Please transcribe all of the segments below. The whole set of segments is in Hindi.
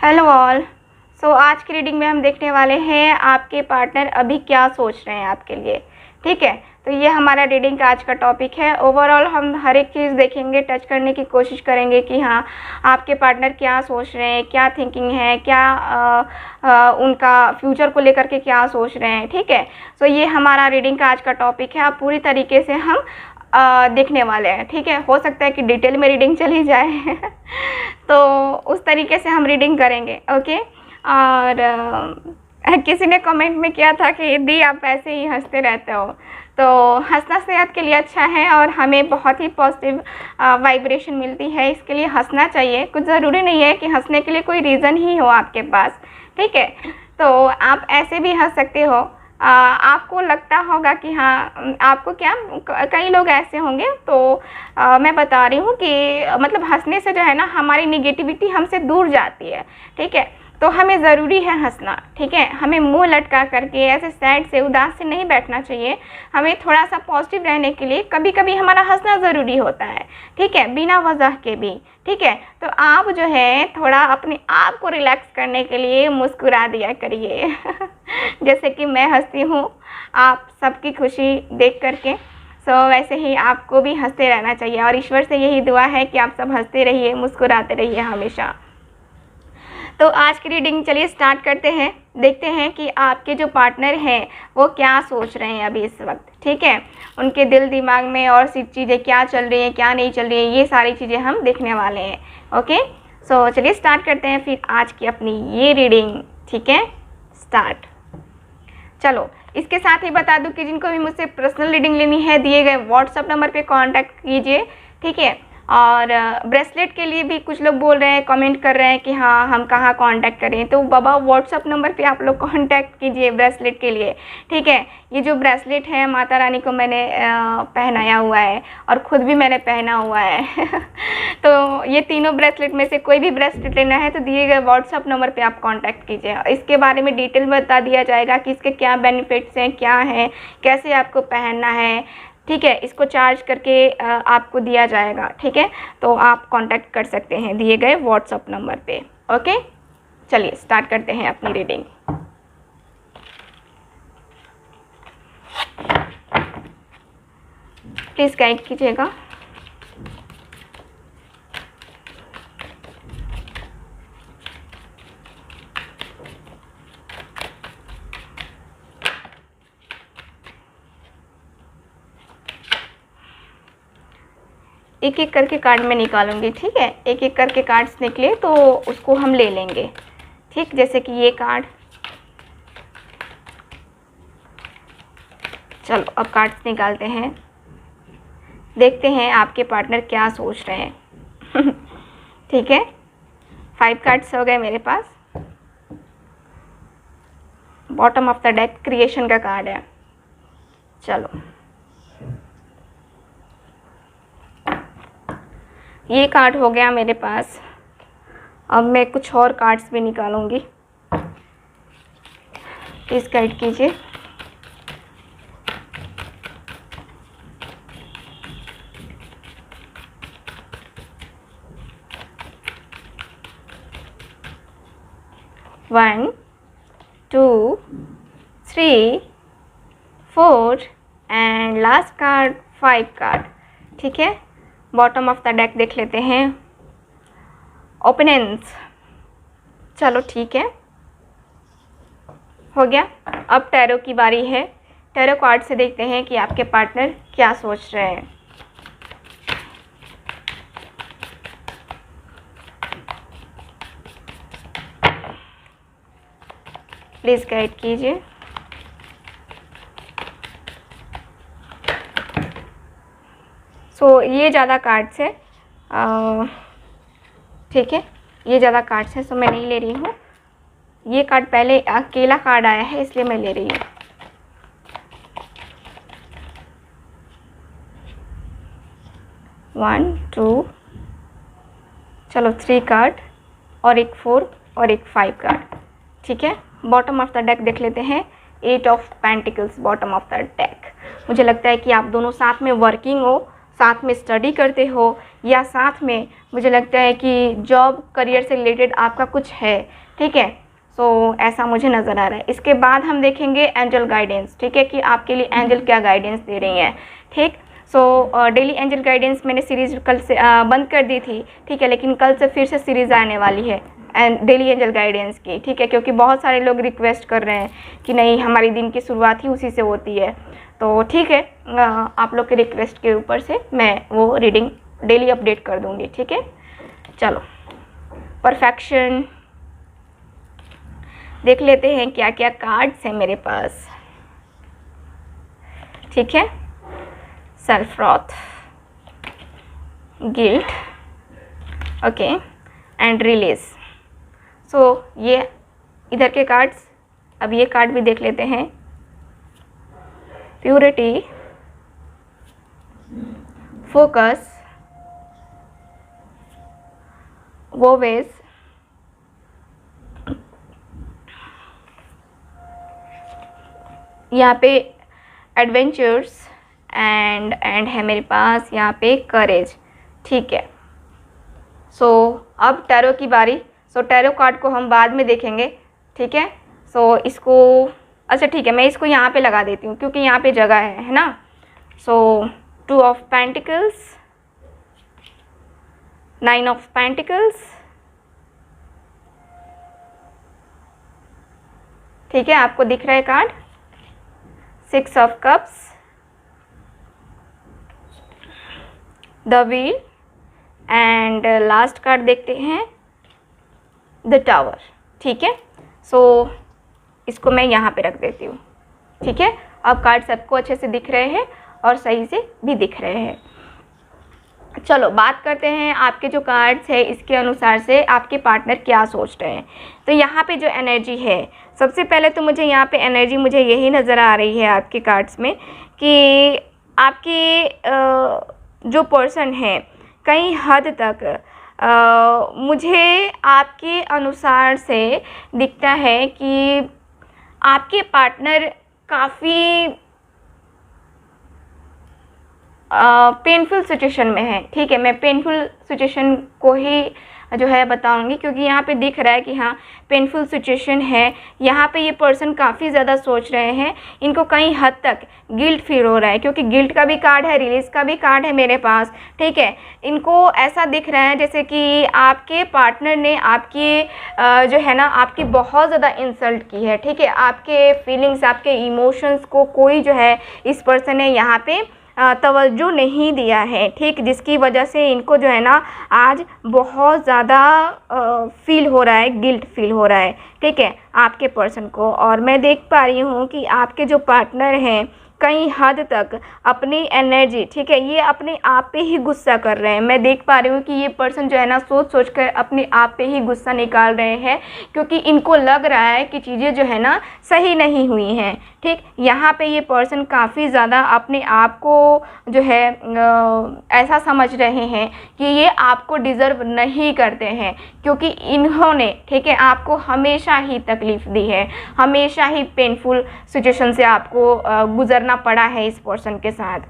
Hello all. आज की रीडिंग में हम देखने वाले हैं आपके पार्टनर अभी क्या सोच रहे हैं आपके लिए। ठीक है, तो ये हमारा रीडिंग का आज का टॉपिक है। ओवरऑल हम हर एक चीज़ देखेंगे, टच करने की कोशिश करेंगे कि हाँ आपके पार्टनर क्या सोच रहे हैं, क्या थिंकिंग है, क्या उनका फ्यूचर को लेकर के क्या सोच रहे हैं। ठीक है, ये हमारा रीडिंग का आज का टॉपिक है। आप पूरी तरीके से हम देखने वाले हैं। ठीक है, हो सकता है कि डिटेल में रीडिंग चली जाए तो उस तरीके से हम रीडिंग करेंगे। ओके, और किसी ने कमेंट में किया था कि दी आप ऐसे ही हंसते रहते हो, तो हंसना सेहत के लिए अच्छा है और हमें बहुत ही पॉजिटिव वाइब्रेशन मिलती है। इसके लिए हंसना चाहिए। कुछ ज़रूरी नहीं है कि हंसने के लिए कोई रीज़न ही हो आपके पास। ठीक है, तो आप ऐसे भी हंस सकते हो। आपको लगता होगा कि हाँ आपको क्या, कई लोग ऐसे होंगे, तो मैं बता रही हूँ कि मतलब हंसने से जो है ना हमारी निगेटिविटी हमसे दूर जाती है। ठीक है, तो हमें ज़रूरी है हंसना। ठीक है, हमें मुंह लटका करके ऐसे सैड से, उदास से नहीं बैठना चाहिए। हमें थोड़ा सा पॉजिटिव रहने के लिए कभी कभी हमारा हंसना ज़रूरी होता है। ठीक है, बिना वजह के भी। ठीक है, तो आप जो है थोड़ा अपने आप को रिलैक्स करने के लिए मुस्कुरा दिया करिए जैसे कि मैं हंसती हूँ आप सबकी खुशी देख करके, वैसे ही आपको भी हंसते रहना चाहिए। और ईश्वर से यही दुआ है कि आप सब हंसते रहिए, मुस्कुराते रहिए हमेशा। तो आज की रीडिंग चलिए स्टार्ट करते हैं। देखते हैं कि आपके जो पार्टनर हैं वो क्या सोच रहे हैं अभी इस वक्त। ठीक है, उनके दिल दिमाग में और सी चीज़ें क्या चल रही हैं, क्या नहीं चल रही हैं, ये सारी चीज़ें हम देखने वाले हैं। ओके, चलिए स्टार्ट करते हैं फिर आज की अपनी ये रीडिंग। ठीक है, स्टार्ट। चलो, इसके साथ ही बता दूं कि जिनको भी मुझसे पर्सनल रीडिंग लेनी है दिए गए व्हाट्सअप नंबर पे कांटेक्ट कीजिए। ठीक है, और ब्रेसलेट के लिए भी कुछ लोग बोल रहे हैं, कमेंट कर रहे हैं कि हाँ हम कहाँ कांटेक्ट करें, तो बाबा व्हाट्सअप नंबर पे आप लोग कांटेक्ट कीजिए ब्रेसलेट के लिए। ठीक है, ये जो ब्रेसलेट है माता रानी को मैंने पहनाया हुआ है और ख़ुद भी मैंने पहना हुआ है तो ये तीनों ब्रेसलेट में से कोई भी ब्रेसलेट लेना है तो दिए गए व्हाट्सअप नंबर पे आप कांटेक्ट कीजिए। इसके बारे में डिटेल बता दिया जाएगा कि इसके क्या बेनिफिट्स हैं, क्या है, कैसे आपको पहनना है। ठीक है, इसको चार्ज करके आपको दिया जाएगा। ठीक है, तो आप कांटेक्ट कर सकते हैं दिए गए व्हाट्सअप नंबर पे। ओके, चलिए स्टार्ट करते हैं अपनी रीडिंग। प्लीज़ गाइड कीजिएगा। एक एक करके कार्ड में निकालूंगी। ठीक है, एक एक करके कार्ड्स निकले तो उसको हम ले लेंगे। ठीक, जैसे कि ये कार्ड। चलो अब कार्ड्स निकालते हैं, देखते हैं आपके पार्टनर क्या सोच रहे हैं ठीक है, 5 कार्ड्स हो गए मेरे पास। Bottom of the deck creation का कार्ड है। चलो, ये कार्ड हो गया मेरे पास। अब मैं कुछ और कार्ड्स भी निकालूंगी, प्लीज़ गाइड कीजिए। One, 2, 3, 4 and last card 5 card. ठीक है, बॉटम ऑफ द डेक देख लेते हैं। ओपिनियंस। चलो ठीक है, हो गया। अब टैरो की बारी है। टैरो कार्ड से देखते हैं कि आपके पार्टनर क्या सोच रहे हैं। प्लीज़ गाइड कीजिए। ये ज़्यादा कार्ड्स है। ठीक है, ये ज़्यादा कार्ड्स हैं, मैं नहीं ले रही हूँ। ये कार्ड पहले अकेला कार्ड आया है इसलिए मैं ले रही हूँ। वन, 2, चलो 3 कार्ड और एक 4 और एक 5 कार्ड। ठीक है, बॉटम ऑफ द डेक देख लेते हैं। 8 of pentacles bottom of the deck. मुझे लगता है कि आप दोनों साथ में वर्किंग हो, साथ में स्टडी करते हो, या साथ में मुझे लगता है कि जॉब करियर से रिलेटेड आपका कुछ है, ठीक है। सो ऐसा मुझे नज़र आ रहा है। इसके बाद हम देखेंगे एंजल गाइडेंस, ठीक है, कि आपके लिए एंजल क्या गाइडेंस दे रही हैं, ठीक। सो डेली एंजल गाइडेंस मैंने सीरीज़ कल से बंद कर दी थी, ठीक है, लेकिन कल से फिर से सीरीज़ आने वाली है डेली एंजल गाइडेंस की, ठीक है, क्योंकि बहुत सारे लोग रिक्वेस्ट कर रहे हैं कि नहीं हमारी दिन की शुरुआत ही उसी से होती है। तो ठीक है, आप लोग के रिक्वेस्ट के ऊपर से मैं वो रीडिंग डेली अपडेट कर दूँगी, ठीक है। चलो परफेक्शन देख लेते हैं क्या क्या कार्ड्स हैं मेरे पास, ठीक है। Self wrath, guilt, okay, and release. So ये इधर के कार्ड्स, अब ये कार्ड भी देख लेते हैं। प्योरिटी, फोकस, वोवेज, यहाँ पे एडवेंचर्स एंड है मेरे पास यहाँ पे करेज, ठीक है। सो अब टैरो की बारी। सो टैरो कार्ड को हम बाद में देखेंगे, ठीक है। सो इसको अच्छा ठीक है, मैं इसको यहाँ पे लगा देती हूँ क्योंकि यहाँ पे जगह है ना। सो 2 ऑफ पेंटिकल्स, 9 ऑफ पेंटिकल्स, ठीक है, आपको दिख रहा है card. 6 of cups, the wheel, and last card देखते हैं द टावर, ठीक है। सो इसको मैं यहाँ पे रख देती हूँ, ठीक है। अब कार्ड सबको अच्छे से दिख रहे हैं और सही से भी दिख रहे हैं। चलो बात करते हैं आपके जो कार्ड्स है इसके अनुसार से आपके पार्टनर क्या सोच रहे हैं। तो यहाँ पे जो एनर्जी है, सबसे पहले तो मुझे यहाँ पे एनर्जी मुझे यही नज़र आ रही है आपके कार्ड्स में कि आपके जो पर्सन है कई हद तक मुझे आपके अनुसार से दिखता है कि आपके पार्टनर काफ़ी पेनफुल सिचुएशन में है, ठीक है। मैं पेनफुल सिचुएशन को ही जो है बताऊंगी क्योंकि यहाँ पे दिख रहा है कि हाँ पेनफुल सिचुएशन है। यहाँ पे ये पर्सन काफ़ी ज़्यादा सोच रहे हैं, इनको कई हद तक गिल्ट फील हो रहा है क्योंकि गिल्ट का भी कार्ड है, रिलीज़ का भी कार्ड है मेरे पास, ठीक है। इनको ऐसा दिख रहा है जैसे कि आपके पार्टनर ने आपकी जो है ना आपकी बहुत ज़्यादा इंसल्ट की है, ठीक है। आपके फीलिंग्स, आपके इमोशंस को कोई जो है इस पर्सन ने यहाँ पे तवज्जो नहीं दिया है, ठीक, जिसकी वजह से इनको जो है ना आज बहुत ज़्यादा फील हो रहा है, गिल्ट फील हो रहा है, ठीक है, आपके पर्सन को। और मैं देख पा रही हूँ कि आपके जो पार्टनर हैं कई हद तक अपनी एनर्जी, ठीक है, ये अपने आप पे ही गुस्सा कर रहे हैं। मैं देख पा रही हूँ कि ये पर्सन जो है ना सोच सोच कर अपने आप पे ही गुस्सा निकाल रहे हैं क्योंकि इनको लग रहा है कि चीज़ें जो है ना सही नहीं हुई हैं, ठीक। यहाँ पे ये पर्सन काफ़ी ज़्यादा अपने आप को जो है ऐसा समझ रहे हैं कि ये आपको डिज़र्व नहीं करते हैं क्योंकि इन्होंने, ठीक है, आपको हमेशा ही तकलीफ़ दी है, हमेशा ही पेनफुल सिचुएशन से आपको गुजरना पड़ा है इस पर्सन के साथ।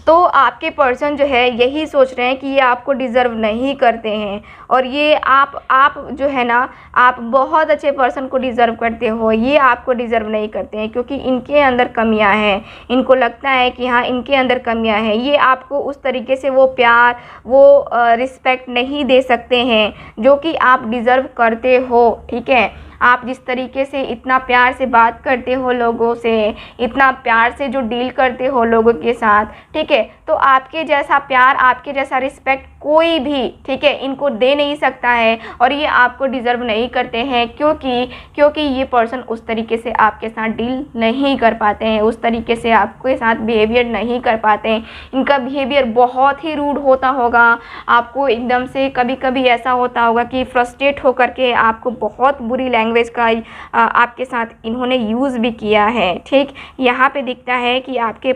तो आपके पर्सन जो है यही सोच रहे हैं कि ये आपको डिज़र्व नहीं करते हैं और ये आप जो है ना आप बहुत अच्छे पर्सन को डिज़र्व करते हो, ये आपको डिज़र्व नहीं करते हैं क्योंकि इनके अंदर कमियां हैं। इनको लगता है कि हाँ इनके अंदर कमियां हैं, ये आपको उस तरीके से वो प्यार, वो रिस्पेक्ट नहीं दे सकते हैं जो कि आप डिज़र्व करते हो, ठीक है। आप जिस तरीके से इतना प्यार से बात करते हो लोगों से, इतना प्यार से जो डील करते हो लोगों के साथ, ठीक है, तो आपके जैसा प्यार, आपके जैसा रिस्पेक्ट कोई भी, ठीक है, इनको दे नहीं सकता है और ये आपको डिज़र्व नहीं करते हैं क्योंकि ये पर्सन उस तरीके से आपके साथ डील नहीं कर पाते हैं, उस तरीके से आपके साथ बिहेवियर नहीं कर पाते हैं। इनका बिहेवियर बहुत ही रूड होता होगा, आपको एकदम से कभी कभी ऐसा होता होगा कि फ्रस्ट्रेट होकर के आपको बहुत बुरी लैंग्वेज का आपके साथ इन्होंने यूज़ भी किया है, ठीक। यहाँ पे दिखता है कि आपके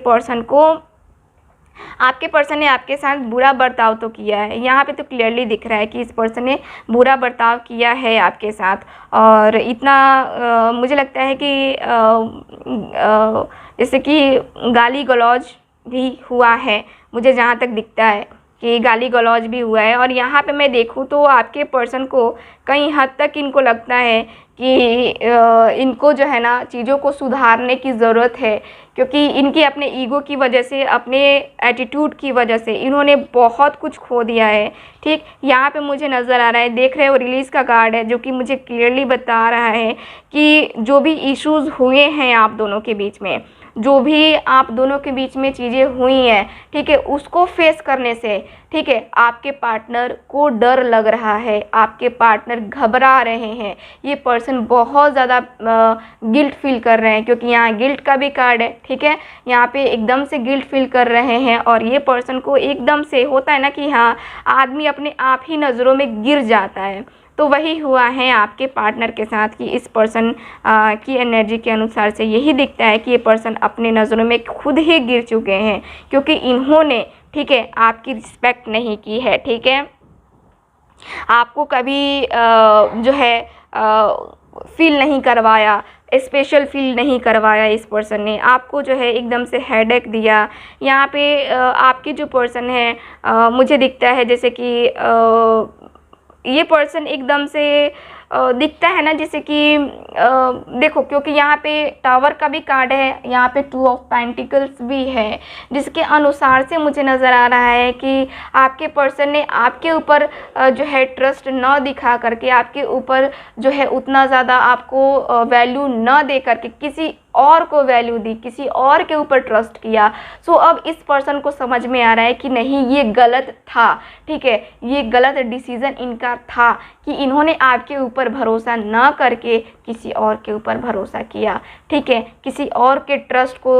पर्सन ने आपके साथ बुरा बर्ताव तो किया है, यहाँ पे तो क्लियरली दिख रहा है कि इस पर्सन ने बुरा बर्ताव किया है आपके साथ और इतना मुझे लगता है कि जैसे कि गाली गलौज, भी हुआ है, मुझे जहाँ तक दिखता है कि गाली गलौज भी हुआ है। और यहाँ पे मैं देखूँ तो आपके पर्सन को कई हद तक इनको लगता है कि इनको जो है ना चीज़ों को सुधारने की ज़रूरत है, क्योंकि इनके अपने ईगो की वजह से, अपने एटीट्यूड की वजह से इन्होंने बहुत कुछ खो दिया है। ठीक, यहाँ पे मुझे नज़र आ रहा है, देख रहे हो रिलीज़ का कार्ड है, जो कि मुझे क्लियरली बता रहा है कि जो भी इश्यूज़ हुए हैं आप दोनों के बीच में, जो भी आप दोनों के बीच में चीज़ें हुई हैं, ठीक है, उसको फेस करने से, ठीक है, आपके पार्टनर को डर लग रहा है, आपके पार्टनर घबरा रहे हैं, ये पर्सन बहुत ज़्यादा गिल्ट फील कर रहे हैं, क्योंकि यहाँ गिल्ट का भी कार्ड है। ठीक है, यहाँ पे एकदम से गिल्ट फील कर रहे हैं और ये पर्सन को एकदम से होता है ना कि हाँ, आदमी अपने आप ही नज़रों में गिर जाता है, तो वही हुआ है आपके पार्टनर के साथ कि इस पर्सन की एनर्जी के अनुसार से यही दिखता है कि ये पर्सन अपने नज़रों में खुद ही गिर चुके हैं, क्योंकि इन्होंने, ठीक है, आपकी रिस्पेक्ट नहीं की है। ठीक है, आपको कभी जो है फील नहीं करवाया, स्पेशल फील नहीं करवाया, इस पर्सन ने आपको जो है एकदम से हेडेक दिया। यहाँ पे आपके जो पर्सन है मुझे दिखता है जैसे कि ये पर्सन एकदम से दिखता है ना, जैसे कि देखो, क्योंकि यहाँ पे टावर का भी कार्ड है, यहाँ पे 2 ऑफ पेंटिकल्स भी है, जिसके अनुसार से मुझे नज़र आ रहा है कि आपके पर्सन ने आपके ऊपर जो है ट्रस्ट न दिखा करके, आपके ऊपर जो है उतना ज़्यादा आपको वैल्यू न दे करके किसी और को वैल्यू दी, किसी और के ऊपर ट्रस्ट किया। सो अब इस पर्सन को समझ में आ रहा है कि नहीं, ये गलत था। ठीक है, ये गलत डिसीज़न इनका था कि इन्होंने आपके ऊपर भरोसा न करके किसी और के ऊपर भरोसा किया। ठीक है, किसी और के ट्रस्ट को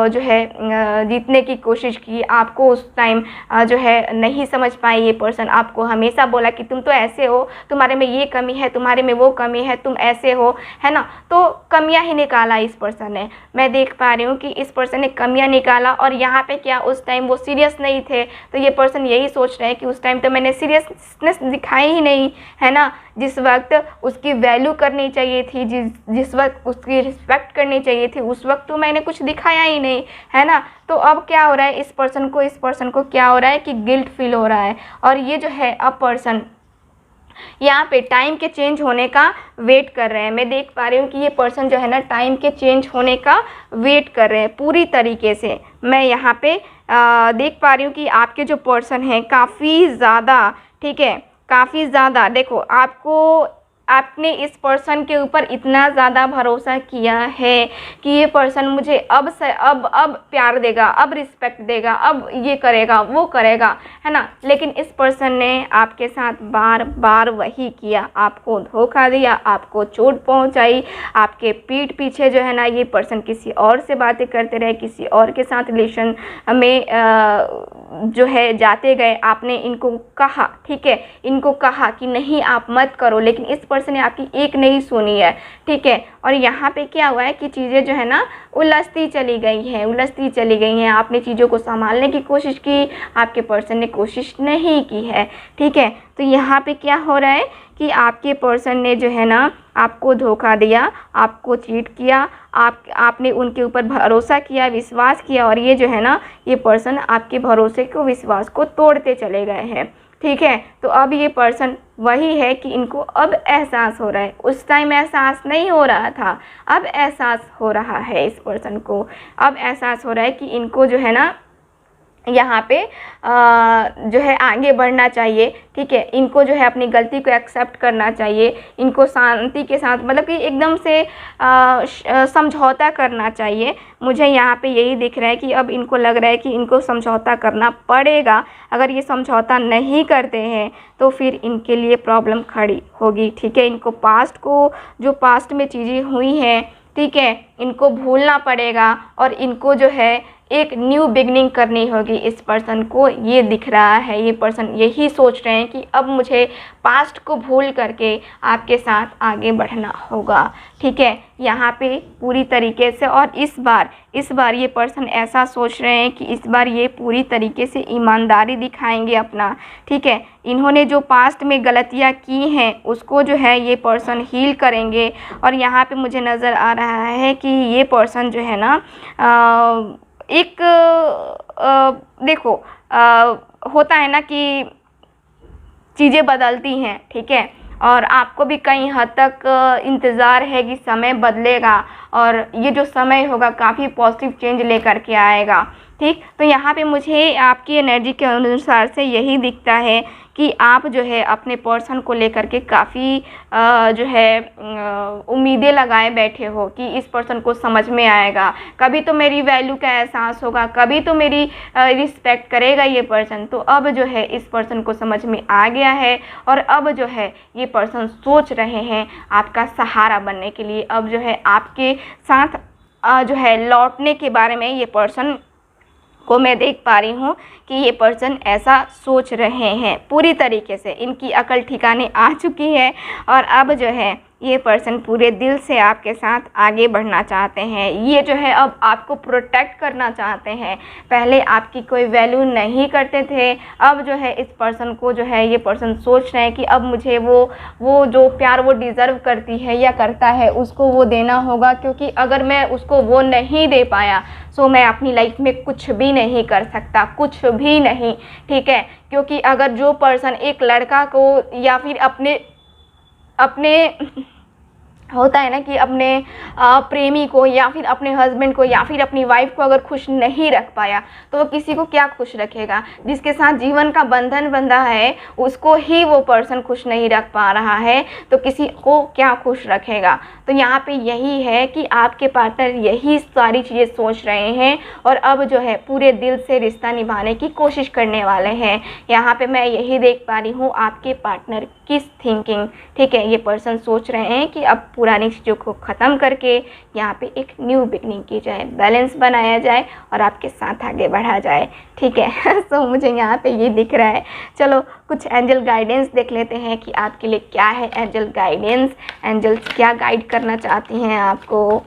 जो है जीतने की कोशिश की। आपको उस टाइम जो है नहीं समझ पाए ये पर्सन, आपको हमेशा बोला कि तुम तो ऐसे हो, तुम्हारे में ये कमी है, तुम्हारे में वो कमी है, तुम ऐसे हो, है ना, तो कमियां ही निकाला इस पर्सन ने। मैं देख पा रही हूँ कि इस पर्सन ने कमियां निकाला, और यहाँ पे क्या उस टाइम वो सीरियस नहीं थे, तो ये पर्सन यही सोच रहे हैं कि उस टाइम तो मैंने सीरियसनेस दिखाई ही नहीं, है ना, जिस वक्त उसकी वैल्यू करनी चाहिए थी, जिस वक्त उसकी रिस्पेक्ट करनी चाहिए थी, उस वक्त तो मैंने कुछ दिखाया ही नहीं, है ना। तो अब क्या हो रहा है, इस पर्सन को क्या हो रहा है कि गिल्ट फील हो रहा है, और ये जो है अब पर्सन यहाँ पे टाइम के चेंज होने का वेट कर रहे हैं। मैं देख पा रही हूँ कि ये पर्सन जो है ना टाइम के चेंज होने का वेट कर रहे हैं पूरी तरीके से। मैं यहाँ पे देख पा रही हूँ कि आपके जो पर्सन हैं काफ़ी ज़्यादा, ठीक है, काफ़ी ज़्यादा, देखो, आपने इस पर्सन के ऊपर इतना ज़्यादा भरोसा किया है कि ये पर्सन मुझे अब प्यार देगा, अब रिस्पेक्ट देगा, अब ये करेगा, वो करेगा, है ना। लेकिन इस पर्सन ने आपके साथ बार बार वही किया, आपको धोखा दिया, आपको चोट पहुंचाई, आपके पीठ पीछे जो है ना ये पर्सन किसी और से बातें करते रहे, किसी और के साथ रिलेशन में जो है जाते गए। आपने इनको कहा, ठीक है, इनको कहा कि नहीं आप मत करो, लेकिन इस पर्सन ने आपकी एक नहीं सुनी है, ठीक है। और यहाँ पे क्या हुआ है कि चीज़ें जो है ना उलझती चली गई हैं। आपने चीज़ों को संभालने की कोशिश की, आपके पर्सन ने कोशिश नहीं की है, ठीक है। तो यहाँ पे क्या हो रहा है कि आपके पर्सन ने जो है ना आपको धोखा दिया, आपको चीट किया, आपने उनके ऊपर भरोसा किया, विश्वास किया, और ये जो है ना ये पर्सन आपके भरोसे को, विश्वास को तोड़ते चले गए हैं, ठीक है। तो अब ये पर्सन वही है कि इनको अब एहसास हो रहा है, उस टाइम एहसास नहीं हो रहा था, अब एहसास हो रहा है इस पर्सन को। अब एहसास हो रहा है कि इनको जो है ना यहाँ पे जो है आगे बढ़ना चाहिए, ठीक है। इनको जो है अपनी गलती को एक्सेप्ट करना चाहिए, इनको शांति के साथ, मतलब कि एकदम से समझौता करना चाहिए। मुझे यहाँ पे यही दिख रहा है कि अब इनको लग रहा है कि इनको समझौता करना पड़ेगा। अगर ये समझौता नहीं करते हैं तो फिर इनके लिए प्रॉब्लम खड़ी होगी, ठीक है। इनको जो पास्ट में चीज़ें हुई हैं, ठीक है, इनको भूलना पड़ेगा, और इनको जो है एक न्यू बिगनिंग करनी होगी। इस पर्सन को ये दिख रहा है, ये पर्सन यही सोच रहे हैं कि अब मुझे पास्ट को भूल करके आपके साथ आगे बढ़ना होगा, ठीक है, यहाँ पे पूरी तरीके से। और इस बार ये पर्सन ऐसा सोच रहे हैं कि इस बार ये पूरी तरीके से ईमानदारी दिखाएंगे अपना, ठीक है। इन्होंने जो पास्ट में गलतियाँ की हैं उसको जो है ये पर्सन हील करेंगे। और यहाँ पे मुझे नज़र आ रहा है कि ये पर्सन जो है ना एक देखो होता है ना कि चीज़ें बदलती हैं, ठीक है, और आपको भी कई हद तक इंतज़ार है कि समय बदलेगा और ये जो समय होगा काफ़ी पॉजिटिव चेंज लेकर के आएगा, ठीक। तो यहाँ पे मुझे आपकी एनर्जी के अनुसार से यही दिखता है कि आप जो है अपने पर्सन को लेकर के काफ़ी जो है उम्मीदें लगाए बैठे हो कि इस पर्सन को समझ में आएगा, कभी तो मेरी वैल्यू का एहसास होगा, कभी तो मेरी रिस्पेक्ट करेगा ये पर्सन। तो अब जो है इस पर्सन को समझ में आ गया है और अब जो है ये पर्सन सोच रहे हैं आपका सहारा बनने के लिए, अब जो है आपके साथ जो है लौटने के बारे में ये पर्सन को मैं देख पा रही हूँ कि ये पर्सन ऐसा सोच रहे हैं। पूरी तरीके से इनकी अकल ठिकाने आ चुकी है और अब जो है ये पर्सन पूरे दिल से आपके साथ आगे बढ़ना चाहते हैं। ये जो है अब आपको प्रोटेक्ट करना चाहते हैं। पहले आपकी कोई वैल्यू नहीं करते थे, अब जो है इस पर्सन को जो है ये पर्सन सोच रहे हैं कि अब मुझे वो जो प्यार वो डिज़र्व करती है या करता है उसको वो देना होगा, क्योंकि अगर मैं उसको वो नहीं दे पाया तो मैं अपनी लाइफ में कुछ भी नहीं कर सकता, कुछ भी नहीं, ठीक है। क्योंकि अगर जो पर्सन एक लड़का को या फिर अपने होता है ना कि अपने प्रेमी को या फिर अपने हस्बैंड को या फिर अपनी वाइफ को अगर खुश नहीं रख पाया तो वो किसी को क्या खुश रखेगा। जिसके साथ जीवन का बंधन बंधा है उसको ही वो पर्सन खुश नहीं रख पा रहा है तो किसी को क्या खुश रखेगा। तो यहाँ पे यही है कि आपके पार्टनर यही सारी चीज़ें सोच रहे हैं और अब जो है पूरे दिल से रिश्ता निभाने की कोशिश करने वाले हैं। यहाँ पे मैं यही देख पा रही हूँ आपके पार्टनर किस थिंकिंग, ठीक है। ये पर्सन सोच रहे हैं कि अब पुरानी चीज़ों को ख़त्म करके यहाँ पे एक न्यू बिगनिंग की जाए, बैलेंस बनाया जाए और आपके साथ आगे बढ़ा जाए, ठीक है। तो मुझे यहाँ पे ये दिख रहा है। चलो कुछ एंजल गाइडेंस देख लेते हैं कि आपके लिए क्या है एंजल गाइडेंस, एंजल्स क्या गाइड करना चाहती हैं आपको।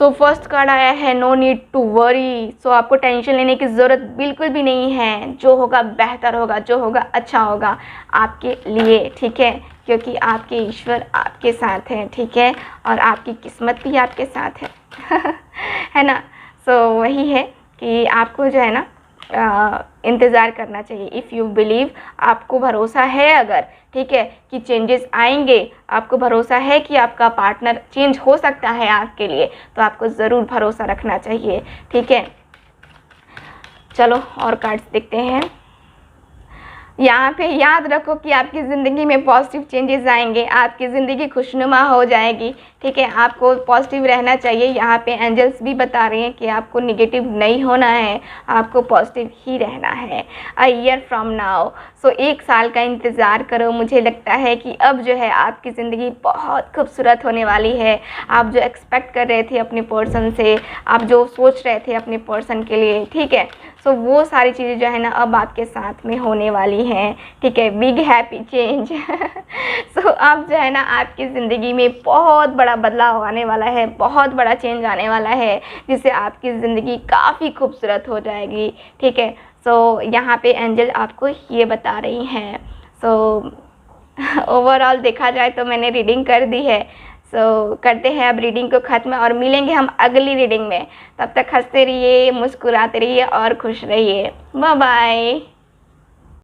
सो फर्स्ट कार्ड आया है नो नीड टू वरी। सो आपको टेंशन लेने की ज़रूरत बिल्कुल भी नहीं है, जो होगा बेहतर होगा, जो होगा अच्छा होगा आपके लिए, ठीक है, क्योंकि आपके ईश्वर आपके साथ हैं, ठीक है, और आपकी किस्मत भी आपके साथ है है ना। सो वही है कि आपको जो है ना इंतज़ार करना चाहिए। इफ़ यू बिलीव, आपको भरोसा है अगर, ठीक है, कि चेंजेस आएंगे, आपको भरोसा है कि आपका पार्टनर चेंज हो सकता है आपके लिए, तो आपको ज़रूर भरोसा रखना चाहिए, ठीक है। चलो और कार्ड्स देखते हैं। यहाँ पे याद रखो कि आपकी ज़िंदगी में पॉजिटिव चेंजेस आएंगे, आपकी ज़िंदगी खुशनुमा हो जाएगी, ठीक है। आपको पॉजिटिव रहना चाहिए। यहाँ पे एंजल्स भी बता रहे हैं कि आपको नेगेटिव नहीं होना है, आपको पॉजिटिव ही रहना है। अ ईयर फ्रॉम नाउ, सो 1 साल का इंतज़ार करो। मुझे लगता है कि अब जो है आपकी ज़िंदगी बहुत खूबसूरत होने वाली है। आप जो एक्सपेक्ट कर रहे थे अपने पर्सन से, आप जो सोच रहे थे अपने पर्सन के लिए, ठीक है, सो वो सारी चीज़ें जो है ना अब आपके साथ में होने वाली हैं, ठीक है। बिग हैप्पी चेंज सो अब जो है ना आपकी ज़िंदगी में बहुत बड़ा बदलाव आने वाला है, बहुत बड़ा चेंज आने वाला है, जिससे आपकी ज़िंदगी काफ़ी खूबसूरत हो जाएगी, ठीक है। सो यहाँ पे एंजल आपको ये बता रही हैं। सो ओवरऑल देखा जाए तो मैंने रीडिंग कर दी है। सो करते हैं अब रीडिंग को ख़त्म और मिलेंगे हम अगली रीडिंग में। तब तक हंसते रहिए, मुस्कुराते रहिए और खुश रहिए। Bye bye.